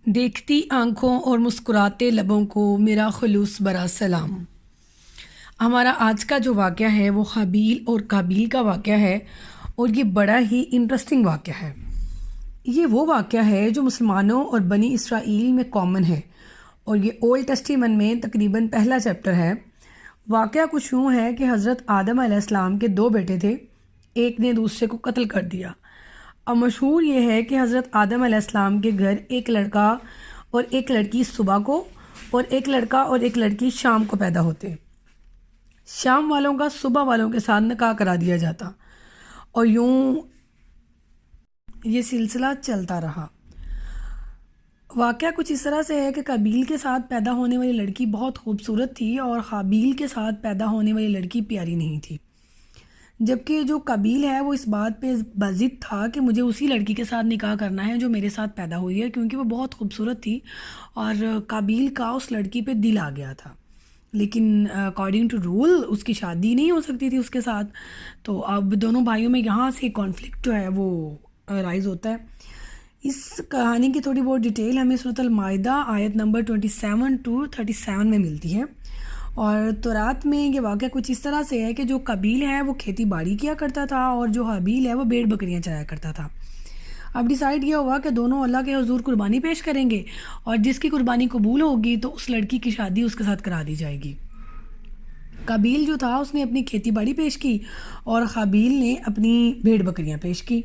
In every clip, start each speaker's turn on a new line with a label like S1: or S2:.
S1: دیکھتی آنکھوں اور مسکراتے لبوں کو میرا خلوص برا سلام۔ ہمارا آج کا جو واقعہ ہے وہ حابیل اور قابیل کا واقعہ ہے، اور یہ بڑا ہی انٹرسٹنگ واقعہ ہے۔ یہ وہ واقعہ ہے جو مسلمانوں اور بنی اسرائیل میں کامن ہے، اور یہ اولڈ ٹیسٹیمنٹ میں تقریباً پہلا چیپٹر ہے۔ واقعہ کچھ یوں ہے کہ حضرت آدم علیہ السلام کے 2 بیٹے تھے، ایک نے دوسرے کو قتل کر دیا۔ اب مشہور یہ ہے کہ حضرت آدم علیہ السلام کے گھر ایک لڑکا اور ایک لڑکی صبح کو، اور ایک لڑکا اور ایک لڑکی شام کو پیدا ہوتے۔ شام والوں کا صبح والوں کے ساتھ نکاح کرا دیا جاتا، اور یوں یہ سلسلہ چلتا رہا۔ واقعہ کچھ اس طرح سے ہے کہ قابیل کے ساتھ پیدا ہونے والی لڑکی بہت خوبصورت تھی، اور حابیل کے ساتھ پیدا ہونے والی لڑکی پیاری نہیں تھی، جبکہ جو قابیل ہے وہ اس بات پہ بضد تھا کہ مجھے اسی لڑکی کے ساتھ نکاح کرنا ہے جو میرے ساتھ پیدا ہوئی ہے، کیونکہ وہ بہت خوبصورت تھی، اور قابیل کا اس لڑکی پہ دل آ گیا تھا۔ لیکن اکارڈنگ ٹو رول اس کی شادی نہیں ہو سکتی تھی اس کے ساتھ۔ تو اب دونوں بھائیوں میں یہاں سے کانفلکٹ جو ہے وہ رائز ہوتا ہے۔ اس کہانی کی تھوڑی بہت ڈیٹیل ہمیں سورۃ المائدہ آیت نمبر 27 to 37 میں ملتی ہے، اور تورات میں یہ واقعہ کچھ اس طرح سے ہے کہ جو قابیل ہے وہ کھیتی باڑی کیا کرتا تھا، اور جو حابیل ہے وہ بھیڑ بکریاں چرایا کرتا تھا۔ اب ڈیسائیڈ کیا ہوا کہ دونوں اللہ کے حضور قربانی پیش کریں گے، اور جس کی قربانی قبول ہوگی تو اس لڑکی کی شادی اس کے ساتھ کرا دی جائے گی۔ قابیل جو تھا اس نے اپنی کھیتی باڑی پیش کی، اور حابیل نے اپنی بھیڑ بکریاں پیش کی۔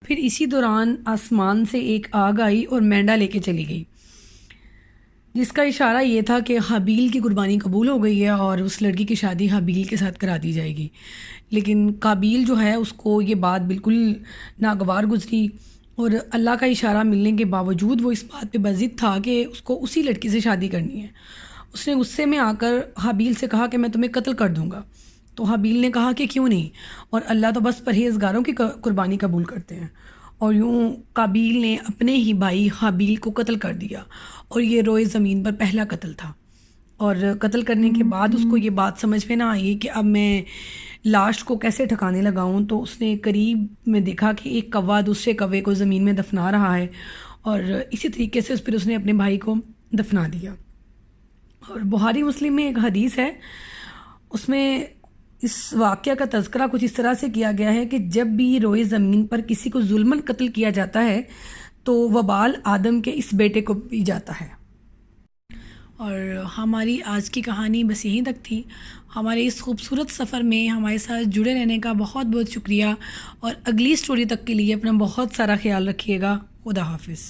S1: پھر اسی دوران آسمان سے ایک آگ آئی اور مینڈا لے کے چلی گئی، جس کا اشارہ یہ تھا کہ حابیل کی قربانی قبول ہو گئی ہے اور اس لڑکی کی شادی حابیل کے ساتھ کرا دی جائے گی۔ لیکن قابیل جو ہے اس کو یہ بات بالکل ناگوار گزری، اور اللہ کا اشارہ ملنے کے باوجود وہ اس بات پہ بضد تھا کہ اس کو اسی لڑکی سے شادی کرنی ہے۔ اس نے غصے میں آ کر حابیل سے کہا کہ میں تمہیں قتل کر دوں گا۔ تو حابیل نے کہا کہ کیوں نہیں، اور اللہ تو بس پرہیزگاروں کی قربانی قبول کرتے ہیں۔ اور یوں قابیل نے اپنے ہی بھائی حابیل کو قتل کر دیا، اور یہ روئے زمین پر پہلا قتل تھا۔ اور قتل کرنے کے بعد اس کو یہ بات سمجھ میں نہ آئی کہ اب میں لاش کو کیسے ٹھکانے لگاؤں، تو اس نے قریب میں دیکھا کہ ایک کوا دوسرے کوے کو زمین میں دفنا رہا ہے، اور اسی طریقے سے پھر اس نے اپنے بھائی کو دفنا دیا۔ اور بخاری مسلم میں ایک حدیث ہے، اس میں اس واقعہ کا تذکرہ کچھ اس طرح سے کیا گیا ہے کہ جب بھی روئے زمین پر کسی کو ظلماً قتل کیا جاتا ہے تو وبال آدم کے اس بیٹے کو بھی جاتا ہے۔ اور ہماری آج کی کہانی بس یہیں تک تھی۔ ہمارے اس خوبصورت سفر میں ہمارے ساتھ جڑے رہنے کا بہت بہت شکریہ، اور اگلی سٹوری تک کے لیے اپنا بہت سارا خیال رکھیے گا۔ خدا حافظ۔